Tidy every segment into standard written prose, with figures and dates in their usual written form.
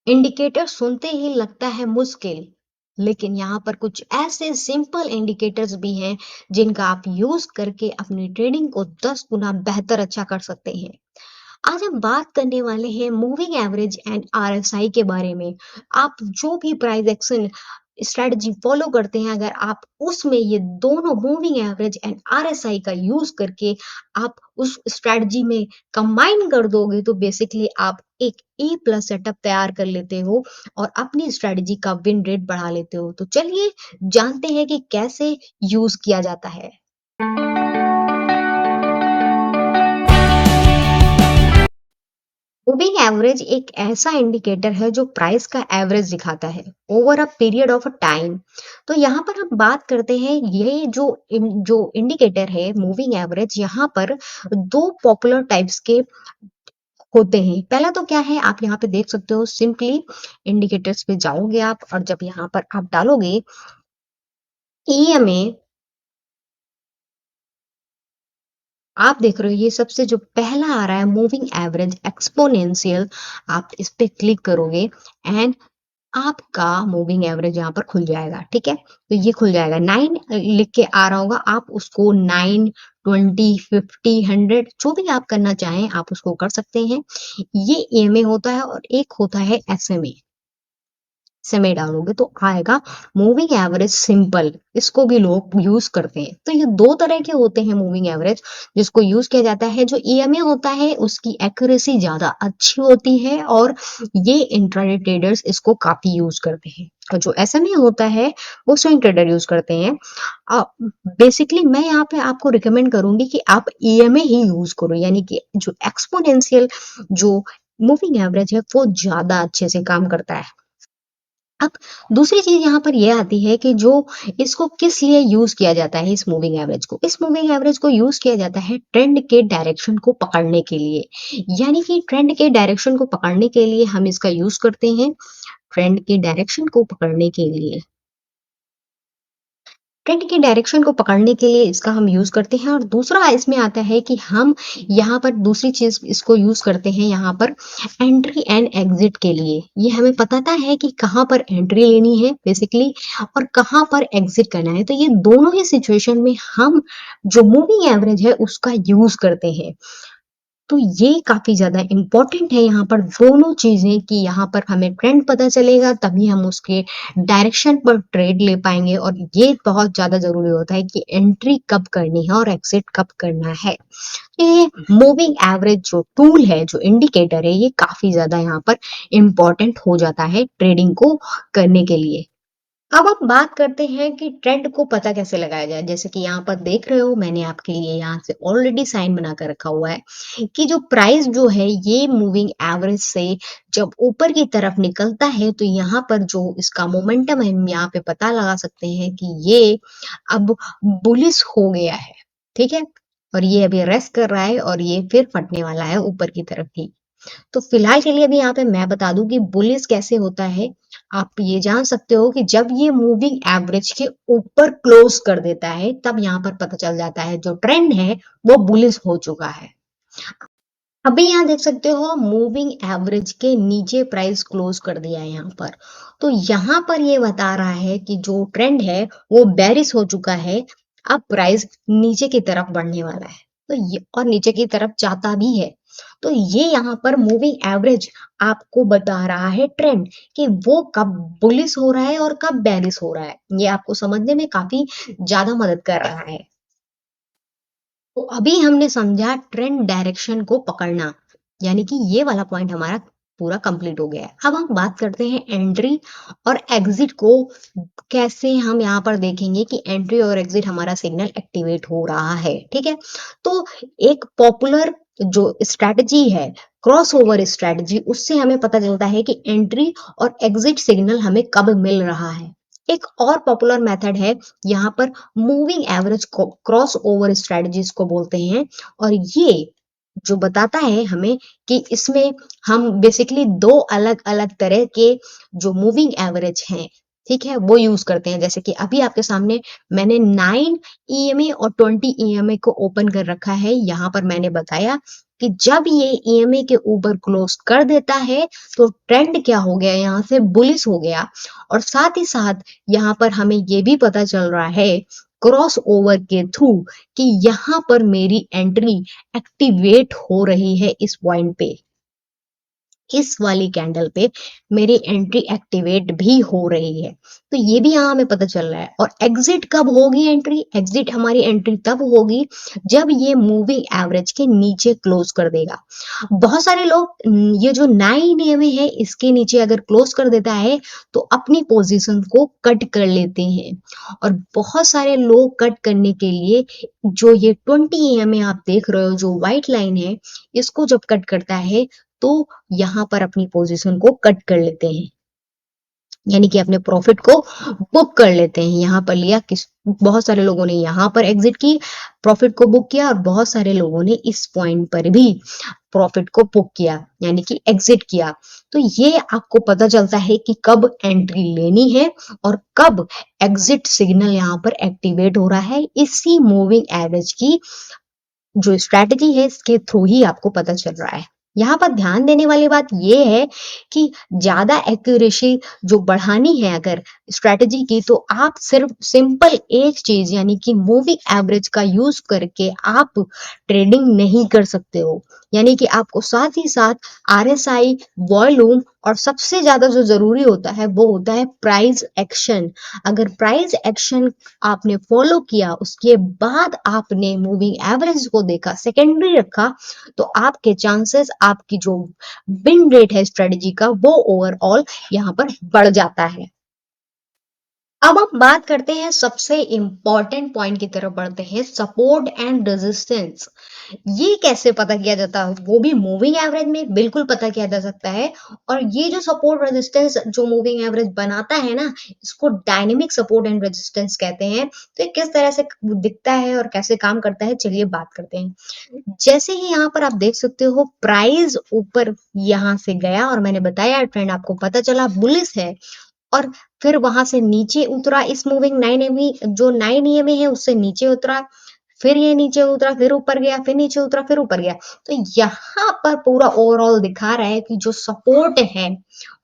Indicator सुनते ही लगता है मुश्किल, लेकिन यहाँ पर कुछ ऐसे सिंपल इंडिकेटर्स भी हैं जिनका आप यूज करके अपनी ट्रेडिंग को 10 गुना बेहतर अच्छा कर सकते हैं। आज हम बात करने वाले हैं मूविंग एवरेज एंड आरएसआई के बारे में। आप जो भी प्राइस एक्शन स्ट्रेटजी फॉलो करते हैं, अगर आप उसमें ये दोनों मूविंग एवरेज एंड आरएसआई का यूज करके आप उस स्ट्रेटजी में कंबाइन कर दोगे, तो बेसिकली आप एक ए प्लस सेटअप तैयार कर लेते हो और अपनी स्ट्रेटजी का विन रेट बढ़ा लेते हो। तो चलिए जानते हैं कि कैसे यूज किया जाता है। मूविंग एवरेज एक ऐसा इंडिकेटर है जो प्राइस का एवरेज दिखाता है over a period of a time. तो यहाँ पर हम बात करते हैं, ये जो इंडिकेटर है मूविंग एवरेज, यहाँ पर दो पॉपुलर टाइप्स के होते हैं। पहला तो क्या है, आप यहाँ पे देख सकते हो, सिंपली इंडिकेटर्स पे जाओगे आप और जब यहाँ पर आप डालोगे ईएमए, आप देख रहे हो ये सबसे जो पहला आ रहा है मूविंग एवरेज एक्सपोनेंशियल। आप इस पे क्लिक करोगे एंड आपका मूविंग एवरेज यहाँ पर खुल जाएगा। ठीक है, तो ये खुल जाएगा, 9 लिख के आ रहा होगा, आप उसको 9, 20, 50, 100 जो भी आप करना चाहें आप उसको कर सकते हैं। ये ईएमए होता है और एक होता है एसएमए। समय डालोगे तो आएगा मूविंग एवरेज सिंपल, इसको भी लोग यूज करते हैं। तो ये दो तरह के होते हैं मूविंग एवरेज जिसको यूज किया जाता है। जो ईएमए होता है उसकी एक्यूरेसी ज्यादा अच्छी होती है और ये इंट्राडे ट्रेडर्स इसको काफी यूज करते हैं, और जो एसएमए होता है वो स्विंग ट्रेडर यूज करते हैं। बेसिकली मैं यहाँ पे आपको रिकमेंड करूंगी कि आप ईएमए ही यूज करो, यानी कि जो एक्सपोनेंशियल जो मूविंग एवरेज है वो ज्यादा अच्छे से काम करता है। अब दूसरी चीज यहाँ पर ये आती है कि जो इसको किस लिए यूज किया जाता है, इस मूविंग एवरेज को, यूज किया जाता है ट्रेंड के डायरेक्शन को पकड़ने के लिए। यानी कि ट्रेंड के डायरेक्शन को पकड़ने के लिए हम इसका यूज करते हैं। ट्रेंड के डायरेक्शन को पकड़ने के लिए ट्रेंड की डायरेक्शन को पकड़ने के लिए इसका हम यूज करते हैं। और दूसरा इसमें आता है कि हम यहाँ पर दूसरी चीज इसको यूज करते हैं यहाँ पर एंट्री एंड एग्जिट के लिए। ये हमें पता है कि कहाँ पर एंट्री लेनी है बेसिकली और कहाँ पर एग्जिट करना है। तो ये दोनों ही सिचुएशन में हम जो मूविंग एवरेज है उसका यूज करते हैं। तो ये काफ़ी ज़्यादा इम्पोर्टेंट है यहाँ पर दोनों चीज़ें, कि यहाँ पर हमें ट्रेंड पता चलेगा तभी हम उसके डायरेक्शन पर ट्रेड ले पाएँगे, और ये बहुत ज़्यादा ज़रूरी होता है कि एंट्री कब करनी है और एग्ज़िट कब करना है। ये मूविंग एवरेज जो टूल है, जो इंडिकेटर है, ये काफ़ी ज़्यादा यहाँ पर इम्पोर्टेंट हो जाता है ट्रेडिंग को करने के लिए। अब हम बात करते हैं कि ट्रेंड को पता कैसे लगाया जाए। जैसे कि यहाँ पर देख रहे हो, मैंने आपके लिए यहाँ से ऑलरेडी साइन बना कर रखा हुआ है कि जो प्राइस जो है ये मूविंग एवरेज से जब ऊपर की तरफ निकलता है तो यहाँ पर जो इसका मोमेंटम है हम यहाँ पे पता लगा सकते हैं कि ये अब बुलिश हो गया है। ठीक है, और ये अभी रेस्ट कर रहा है और ये फिर फटने वाला है ऊपर की तरफ ही। तो फिलहाल के लिए अभी यहाँ पे मैं बता दूं कि बुलिश कैसे होता है। आप ये जान सकते हो कि जब ये मूविंग एवरेज के ऊपर क्लोज कर देता है तब यहाँ पर पता चल जाता है जो ट्रेंड है वो बुलिश हो चुका है। अभी यहाँ देख सकते हो मूविंग एवरेज के नीचे प्राइस क्लोज कर दिया है यहाँ पर। तो यहाँ पर ये बता रहा है कि जो ट्रेंड है वो बेरिश हो चुका है। अब प्राइस नीचे की तरफ बढ़ने वाला है, तो ये और नीचे की तरफ जाता भी है। तो ये यहाँ पर मूविंग एवरेज आपको बता रहा है ट्रेंड, कि वो कब बुलिश हो रहा है और कब बेरिश हो रहा है। ये आपको समझने में काफी ज्यादा मदद कर रहा है। तो अभी हमने समझा ट्रेंड डायरेक्शन को पकड़ना, यानी कि ये वाला पॉइंट हमारा पूरा कंप्लीट हो गया है। अब हम बात करते हैं एंट्री और एग्जिट को। कैसे हम यहाँ पर देखेंगे कि एंट्री और एग्जिट हमारा सिग्नल एक्टिवेट हो रहा है। ठीक है, तो एक पॉपुलर जो स्ट्रैटेजी है, क्रॉस ओवर स्ट्रैटेजी, उससे हमें पता चलता है कि एंट्री और एग्जिट सिग्नल हमें कब मिल रहा है। एक और पॉपुलर मेथड है यहाँ पर मूविंग एवरेज को क्रॉस ओवर स्ट्रेटजीज को बोलते हैं। और ये जो बताता है हमें कि इसमें हम बेसिकली दो अलग अलग तरह के जो मूविंग एवरेज हैं ठीक है? वो यूज़ करते हैं। जैसे कि अभी आपके सामने मैंने 9 ईएमए और 20 ईएमए को ओपन कर रखा है। यहाँ पर मैंने बताया कि जब ये ईएमए के ऊपर क्लोज़ कर देता है, तो ट्रेंड क्या हो गया, यहाँ से बुलिश हो गया और साथ ही साथ यहाँ पर हमें ये भी पता चल रहा है क्रॉस ओवर के थ्रू कि यहाँ पर मेरी एंट्री एक्टिवेट हो रही है इस पॉइंट पे। इस वाली कैंडल पे मेरी एंट्री एक्टिवेट भी हो रही है। तो ये भी यहाँ हमें पता चल रहा है और एग्जिट कब होगी एंट्री? एग्जिट हमारी एंट्री तब होगी जब ये मूविंग एवरेज के नीचे क्लोज कर देगा। बहुत सारे लोग ये जो 9 ईएमए है इसके नीचे अगर क्लोज कर देता है तो अपनी पोजीशन को कट कर लेते हैं और बहुत सारे लोग कट करने के लिए जो ये 20 ईएमए आप देख रहे हो जो व्हाइट लाइन है इसको जब कट करता है तो यहाँ पर अपनी पोजीशन को कट कर लेते हैं यानी कि अपने प्रॉफिट को बुक कर लेते हैं। यहाँ पर लिया किस बहुत सारे लोगों ने यहाँ पर एग्जिट की प्रॉफिट को बुक किया और बहुत सारे लोगों ने इस पॉइंट पर भी प्रॉफिट को बुक किया यानी कि एग्जिट किया। तो ये आपको पता चलता है कि कब एंट्री लेनी है और कब एग्जिट सिग्नल यहाँ पर एक्टिवेट हो रहा है। इसी मूविंग एवरेज की जो स्ट्रैटेजी है इसके थ्रू ही आपको पता चल रहा है। यहाँ पर ध्यान देने वाली बात ये है कि ज़्यादा एक्यूरेसी जो बढ़ानी है अगर स्ट्रैटेजी की तो आप सिर्फ सिंपल एक चीज़ यानी कि मूविंग एवरेज का यूज़ करके आप ट्रेडिंग नहीं कर सकते हो। यानी कि आपको साथ ही साथ आरएसआई, वॉल्यूम और सबसे ज़्यादा जो ज़रूरी होता है वो होता है प्राइस एक्शन। अगर प्राइस एक्शन आपने फॉलो किया उसके बाद आपने मूविंग एवरेज को देखा सेकेंडरी रखा तो आपके चांसेस आपकी जो विन रेट है स्ट्रेटजी का वो ओवरऑल यहाँ पर बढ़ जाता है। अब हम बात करते हैं सबसे इंपॉर्टेंट पॉइंट की तरफ बढ़ते हैं सपोर्ट एंड रेजिस्टेंस। ये कैसे पता किया जाता है वो भी मूविंग एवरेज में बिल्कुल पता किया जा सकता है और ये जो सपोर्ट रेजिस्टेंस जो मूविंग एवरेज बनाता है ना इसको डायनेमिक सपोर्ट एंड रेजिस्टेंस कहते हैं। तो ये किस तरह से दिखता है और कैसे काम करता है चलिए बात करते हैं। जैसे ही यहाँ पर आप देख सकते हो प्राइस ऊपर यहाँ से गया और मैंने बताया ट्रेंड आपको पता चला बुलिश है और फिर वहां से नीचे उतरा इस मूविंग 9 एमई जो 9 ईएमए है उससे नीचे उतरा फिर ये नीचे उतरा फिर ऊपर गया फिर नीचे उतरा फिर ऊपर गया। तो यहाँ पर पूरा ओवरऑल दिखा रहा है कि जो सपोर्ट है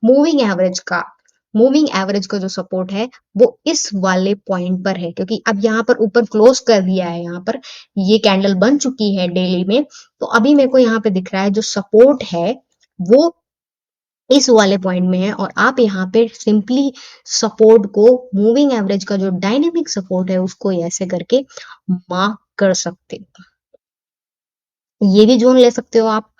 मूविंग एवरेज का मूविंग एवरेज का जो सपोर्ट है वो इस वाले पॉइंट पर है क्योंकि अब यहाँ पर ऊपर क्लोज कर दिया है। यहाँ पर ये कैंडल बन चुकी है डेली में तो अभी मेरे को यहाँ पे दिख रहा है जो सपोर्ट है वो इस वाले पॉइंट में है और आप यहाँ पे सिंपली सपोर्ट को मूविंग एवरेज का जो डायनेमिक सपोर्ट है उसको ऐसे करके मार्क कर सकते हो। ये भी जोन ले सकते हो आप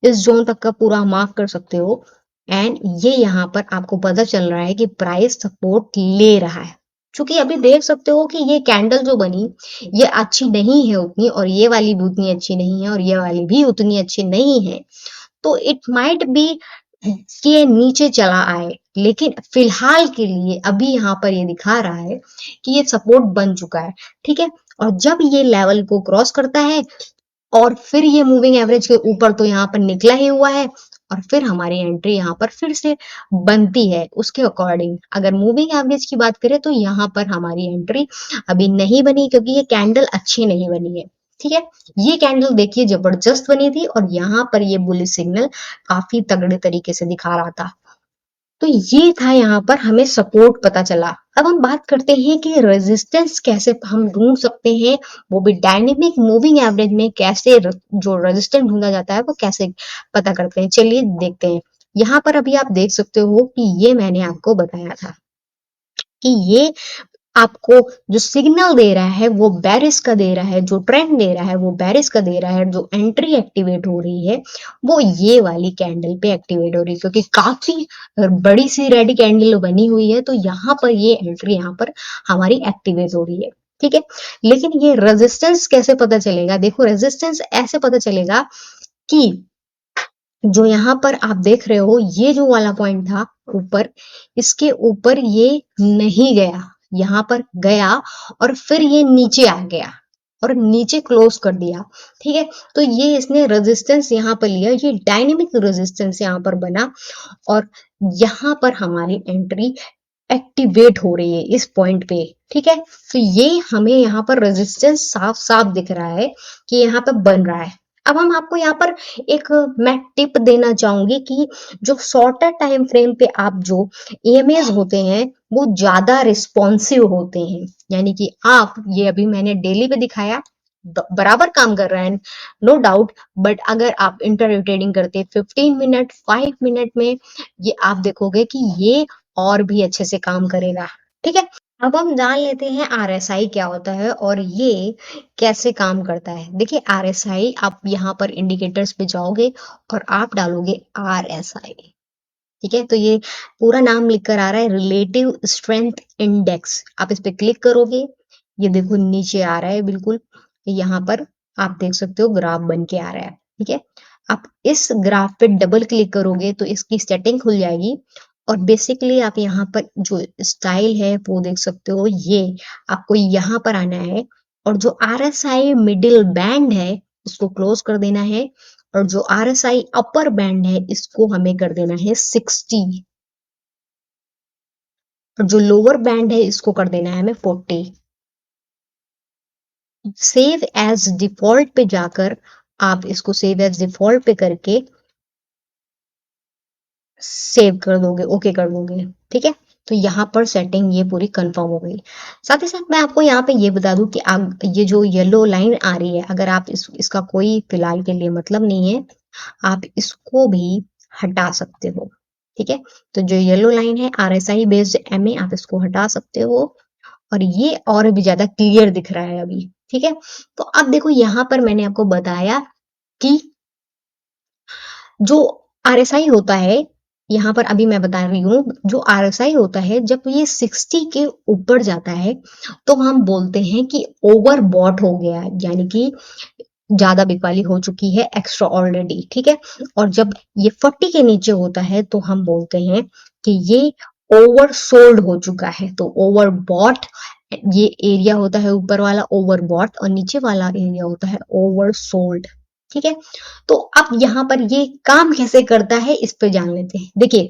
इस जोन तक का पूरा मार्क कर सकते हो एंड ये यहाँ पर आपको पता चल रहा है कि प्राइस सपोर्ट ले रहा है। क्योंकि अभी देख सकते हो कि ये कैंडल जो बनी ये अच्छी नहीं है उतनी और ये वाली भी उतनी अच्छी नहीं है और ये वाली भी उतनी अच्छी नहीं है। तो इट माइट बी कि ये नीचे चला आए लेकिन फिलहाल के लिए अभी यहाँ पर ये दिखा रहा है कि ये सपोर्ट बन चुका है। ठीक है और जब ये लेवल को क्रॉस करता है और फिर ये मूविंग एवरेज के ऊपर तो यहाँ पर निकला ही हुआ है और फिर हमारी एंट्री यहाँ पर फिर से बनती है उसके अकॉर्डिंग। अगर मूविंग एवरेज की बात करें तो यहाँ पर हमारी एंट्री अभी नहीं बनी क्योंकि ये कैंडल अच्छी नहीं बनी है। ठीक है ये कैंडल देखिए जबरदस्त बनी थी और यहाँ पर ये बुलिश सिग्नल काफी तगड़े तरीके से दिखा रहा था। तो ये था यहाँ पर हमें सपोर्ट पता चला। अब हम बात करते हैं कि रेजिस्टेंस कैसे हम ढूंढ सकते हैं वो भी डायनेमिक मूविंग एवरेज में कैसे जो रेजिस्टेंस ढूंढा जाता है वो कैसे पता करते हैं चलिए देखते हैं। यहाँ पर अभी आप देख सकते हो कि ये मैंने आपको बताया था कि ये आपको जो सिग्नल दे रहा है वो बेरिश का दे रहा है जो ट्रेंड दे रहा है वो बेरिश का दे रहा है जो एंट्री एक्टिवेट हो रही है वो ये वाली कैंडल पे एक्टिवेट हो रही है क्योंकि काफी बड़ी सी रेड कैंडल बनी हुई है तो यहाँ पर ये एंट्री यहाँ पर हमारी एक्टिवेट हो रही है। ठीक है लेकिन ये रेजिस्टेंस कैसे पता चलेगा देखो रेजिस्टेंस ऐसे पता चलेगा कि जो यहाँ पर आप देख रहे हो ये जो वाला पॉइंट था ऊपर इसके ऊपर ये नहीं गया यहाँ पर गया और फिर ये नीचे आ गया और नीचे क्लोज कर दिया। ठीक है तो ये इसने रेजिस्टेंस यहाँ पर लिया ये डायनेमिक रेजिस्टेंस यहाँ पर बना और यहाँ पर हमारी एंट्री एक्टिवेट हो रही है इस पॉइंट पे, ठीक है। तो ये हमें यहाँ पर रेजिस्टेंस साफ साफ दिख रहा है कि यहाँ पे बन रहा है। अब हम आपको यहाँ पर एक मैं टिप देना चाहूंगी कि जो शॉर्टर टाइम फ्रेम पे आप जो ईएमएस होते हैं वो ज्यादा रिस्पॉन्सिव होते हैं, यानी कि आप ये अभी मैंने डेली पे दिखाया, बराबर काम कर रहा है, नो डाउट। बट अगर आप इंटर ट्रेडिंग करते 15 मिनट 5 मिनट में, ये आप देखोगे कि ये और भी अच्छे से काम करेगा, ठीक है। अब हम जान लेते हैं आरएसआई क्या होता है और ये कैसे काम करता है। देखिए आरएसआई, आप यहाँ पर इंडिकेटर्स पे जाओगे और आप डालोगे आरएसआई, ठीक है। तो ये पूरा नाम लिख कर आ रहा है, रिलेटिव स्ट्रेंथ इंडेक्स। आप इस पे क्लिक करोगे, ये देखो नीचे आ रहा है बिल्कुल, यहाँ पर आप देख सकते हो ग्राफ बन के आ रहा है, ठीक है। आप इस ग्राफ पे डबल क्लिक करोगे तो इसकी सेटिंग खुल जाएगी और बेसिकली आप यहाँ पर जो स्टाइल है वो देख सकते हो। ये आपको यहाँ पर आना है और जो आरएसआई मिडिल बैंड है उसको क्लोज कर देना है, और जो आरएसआई अपर बैंड है इसको हमें कर देना है 60, और जो लोअर बैंड है इसको कर देना है हमें 40। सेव एज डिफॉल्ट पे जाकर आप इसको सेव एज डिफॉल्ट पे करके सेव कर दोगे, ओके कर दोगे, ठीक है। तो यहाँ पर सेटिंग ये पूरी कंफर्म हो गई। साथ ही साथ मैं आपको यहाँ पे ये बता दूं कि ये जो येलो लाइन आ रही है, अगर आप इसका कोई फिलहाल के लिए मतलब नहीं है, आप इसको भी हटा सकते हो, ठीक है। तो जो येलो लाइन है आरएसआई बेस्ड एमए, आप इसको हटा सकते हो और ये और भी ज्यादा क्लियर दिख रहा है अभी, ठीक है। तो अब देखो यहाँ पर मैंने आपको बताया कि जो आरएसआई होता है, यहाँ पर अभी मैं बता रही हूँ, जो आरएसआई होता है जब ये 60 के ऊपर जाता है तो हम बोलते हैं कि ओवर बॉट हो गया, यानी कि ज्यादा बिकवाली हो चुकी है एक्स्ट्रा ऑलरेडी, ठीक है। और जब ये 40 के नीचे होता है तो हम बोलते हैं कि ये ओवर सोल्ड हो चुका है। तो ओवर बॉट ये एरिया होता है, ऊपर वाला ओवर बॉट और नीचे वाला एरिया होता है ओवर सोल्ड, ठीक है। तो अब यहाँ पर ये काम कैसे करता है इस पे जान लेते हैं। देखिए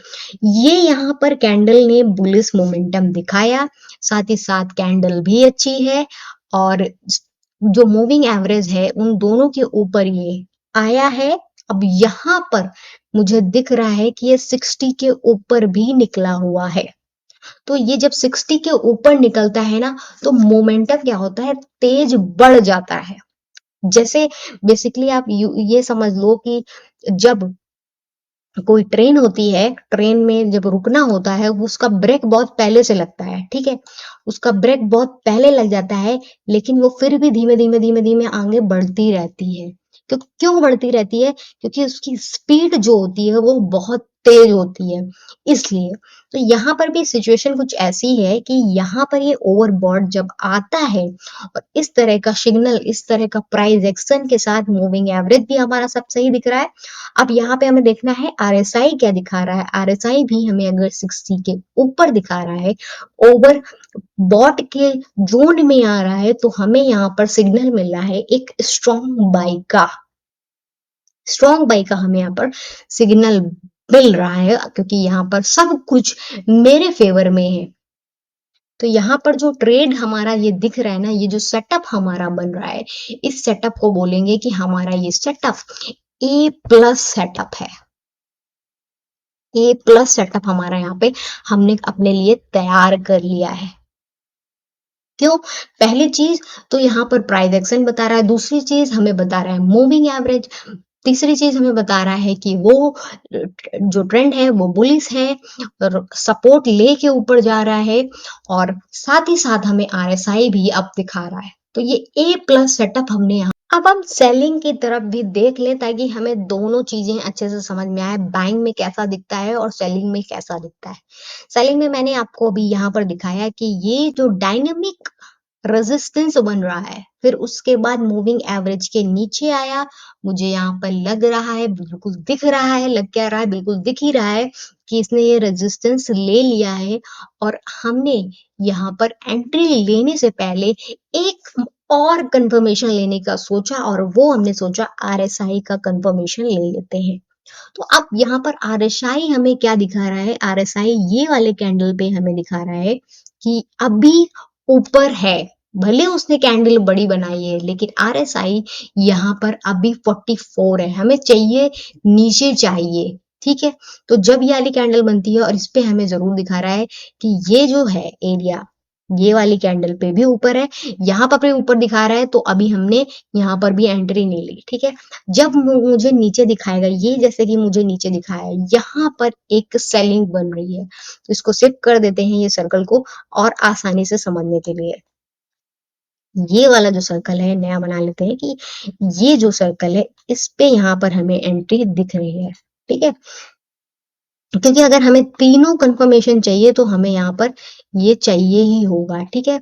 ये यहाँ पर कैंडल ने बुलिश मोमेंटम दिखाया, साथ ही साथ कैंडल भी अच्छी है, और जो मूविंग एवरेज है उन दोनों के ऊपर ये आया है। अब यहाँ पर मुझे दिख रहा है कि ये 60 के ऊपर भी निकला हुआ है। तो ये जब 60 के ऊपर निकलता है ना, तो मोमेंटम क्या होता है, तेज बढ़ जाता है। जैसे बेसिकली आप ये समझ लो कि जब कोई ट्रेन होती है, ट्रेन में जब रुकना होता है उसका ब्रेक बहुत पहले से लगता है, ठीक है। उसका ब्रेक बहुत पहले लग जाता है, लेकिन वो फिर भी धीमे धीमे धीमे धीमे आगे बढ़ती रहती है। क्यों बढ़ती रहती है? क्योंकि उसकी स्पीड जो होती है वो बहुत तेज होती है, इसलिए। तो यहाँ पर भी सिचुएशन कुछ ऐसी है कि यहाँ पर ये ओवरबॉट जब आता है और इस तरह का सिग्नल, इस तरह का प्राइस एक्शन के साथ मूविंग एवरेज भी हमारा सब सही दिख रहा है। अब यहाँ पे हमें देखना है आरएसआई क्या दिखा रहा है। आरएसआई भी हमें अगर 60 के ऊपर दिखा रहा है, ओवर बॉट के जोन में आ रहा है, तो हमें यहाँ पर सिग्नल मिल रहा है एक स्ट्रॉन्ग बाई का हमें यहाँ पर सिग्नल मिल रहा है, क्योंकि यहाँ पर सब कुछ मेरे फेवर में है। तो यहाँ पर जो ट्रेड हमारा ये दिख रहा है ना, ये जो सेटअप हमारा बन रहा है, इस सेटअप को बोलेंगे कि हमारा ये सेटअप ए प्लस सेटअप है। ए प्लस सेटअप हमारा यहाँ पे हमने अपने लिए तैयार कर लिया है। क्यों? पहली चीज तो यहाँ पर प्राइस एक्शन बता रहा है, दूसरी चीज हमें बता रहा है मूविंग एवरेज, तीसरी चीज हमें बता रहा है कि वो जो ट्रेंड है वो बुलिश है और सपोर्ट लेके ऊपर जा रहा है, और साथ ही साथ हमें आरएसआई भी अब दिखा रहा है। तो ये ए प्लस सेटअप हमने यहाँ। अब हम सेलिंग की तरफ भी देख लें ताकि हमें दोनों चीजें अच्छे से समझ में आए, बाइंग में कैसा दिखता है और सेलिंग में कैसा दिखता है। सेलिंग में मैंने आपको अभी यहाँ पर दिखाया कि ये जो डायनेमिक रेजिस्टेंस बन रहा है, फिर उसके बाद मूविंग एवरेज के नीचे आया, मुझे यहाँ पर लग रहा है, बिल्कुल दिख रहा है, लग क्या रहा है, बिल्कुल दिख ही रहा है कि इसने ये रेजिस्टेंस ले लिया है। और हमने यहाँ पर एंट्री लेने से पहले एक और कंफर्मेशन लेने का सोचा, और वो हमने सोचा आरएसआई का कंफर्मेशन ले लेते हैं। तो अब यहाँ पर आरएसआई हमें क्या दिखा रहा है? आरएसआई ये वाले कैंडल पे हमें दिखा रहा है कि अभी ऊपर है। भले उसने कैंडल बड़ी बनाई है, लेकिन आरएसआई यहाँ पर अभी 44 है। हमें चाहिए, नीचे चाहिए। ठीक है? तो जब ये वाली कैंडल बनती है और इस पे हमें ज़रूर दिखा रहा है कि ये जो है एरिया, ये वाली कैंडल पे भी ऊपर है, यहाँ पर भी ऊपर दिखा रहा है, तो अभी हमने यहाँ पर भी एंट्री नहीं ली। ठीक है? जब मुझे नीचे दिखाएगा, ये जैसे कि मुझे नीचे दिखाया है, यहाँ पर एक सेलिंग बन रही है, तो इसको शिफ्ट कर देते हैं ये सर्कल को और आसानी से समझने के लिए। ये वाला जो सर्कल है नया बना लेते हैं कि ये जो सर्कल है इस पे यहाँ पर हमें एंट्री दिख रही है। ठीक है? क्योंकि अगर हमें तीनों कंफर्मेशन चाहिए तो हमें यहाँ पर ये चाहिए ही होगा। ठीक है?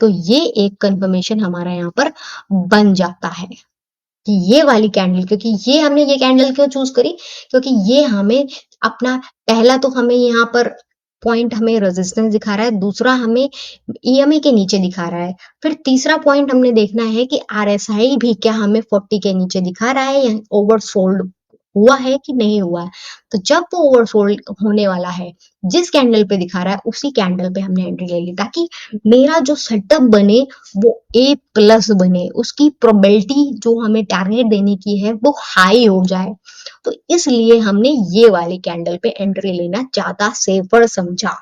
तो ये एक कंफर्मेशन हमारा यहाँ पर बन जाता है। कि ये वाली कैंडल, क्योंकि ये कैंडल क्यों चूज करी, क्योंकि ये हमें अपना पहला तो हमें यहाँ पर पॉइंट हमें रेजिस्टेंस दिखा रहा है, दूसरा हमें ईएमए के नीचे दिखा रहा है, फिर तीसरा पॉइंट हमने देखना है कि आरएसआई भी क्या हमें 40 के नीचे दिखा रहा है या ओवरसोल्ड हुआ है कि नहीं हुआ है। तो जब वो ओवरसोल्ड होने वाला है, जिस कैंडल पे दिखा रहा है उसी कैंडल पे हमने एंट्री ले ली, ताकि मेरा जो सेटअप बने वो ए प्लस बने, उसकी प्रोबेबिलिटी जो हमें टारगेट देने की है वो हाई हो जाए। तो इसलिए हमने ये वाली कैंडल पे एंट्री लेना ज्यादा सेफर समझा।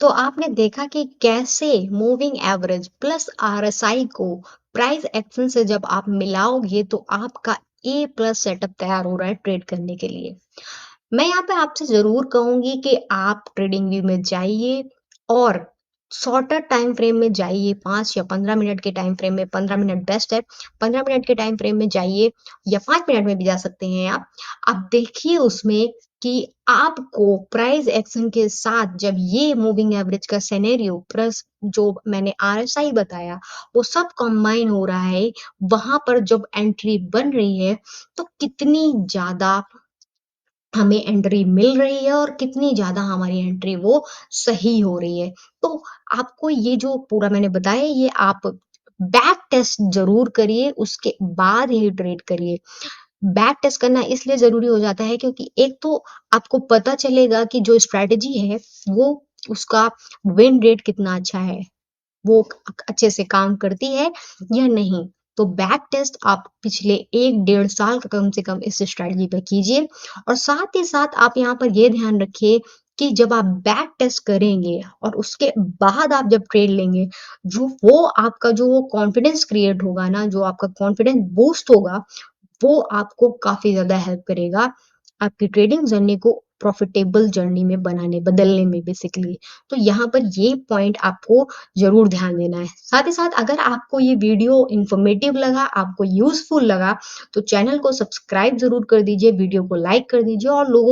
तो आपने देखा कि कैसे मूविंग एवरेज प्लस आरएसआई को प्राइस एक्शन से जब आप मिलाओगे तो आपका ए प्लस सेटअप तैयार हो रहा है ट्रेड करने के लिए। मैं यहाँ पे आपसे ज़रूर कहूँगी कि आप ट्रेडिंग व्यू में जाइए और शॉर्टर टाइम फ्रेम में जाइए, 5 या 15 मिनट के टाइम फ्रेम में, 15 मिनट बेस्ट है। 15 मिनट के टाइम फ्रेम में जाइए या 5 मिनट में भी जा सकते हैं आप। आप देखिए उसमें कि आपको प्राइस एक्शन के साथ जब ये मूविंग एवरेज का सिनेरियो प्लस जो मैंने आरएसआई बताया, वो सब कंबाइन हो रहा है, वहाँ पर जब एंट्री बन रही है, तो कितनी ज़्यादा हमें एंट्री मिल रही है और कितनी ज़्यादा हमारी एंट्री वो सही हो रही है। तो आपको ये जो पूरा मैंने बताया ये आप बैक टेस्ट ज़रूर करिए, उसके बाद ही ट्रेड करिए। बैक टेस्ट करना इसलिए ज़रूरी हो जाता है क्योंकि एक तो आपको पता चलेगा कि जो स्ट्रैटेजी है वो उसका विन रेट कितना अच्छा है। वो अच्छे से काम करती है या नहीं। तो बैक टेस्ट आप पिछले 1 डेढ़ साल का कम से कम इस स्ट्रैटेजी पे कीजिए और साथ ही साथ आप यहाँ पर ये ध्यान रखिए कि जब आप बैक टेस्ट करेंगे और उसके बाद आप जब ट्रेड लेंगे, जो वो आपका जो वो कॉन्फिडेंस क्रिएट होगा ना, जो आपका कॉन्फिडेंस बूस्ट होगा, वो आपको काफ़ी ज़्यादा हेल्प करेगा, आपकी ट्रेडिंग जर्नी को प्रॉफिटेबल जर्नी में बनाने बदलने में बेसिकली। तो यहाँ पर ये पॉइंट आपको ज़रूर ध्यान देना है। साथ ही साथ अगर आपको ये वीडियो इन्फॉर्मेटिव लगा, आपको यूज़फुल लगा, तो चैनल को सब्सक्राइब ज़रूर कर दीजिए, वीडियो को लाइक कर दीजिए और लोगों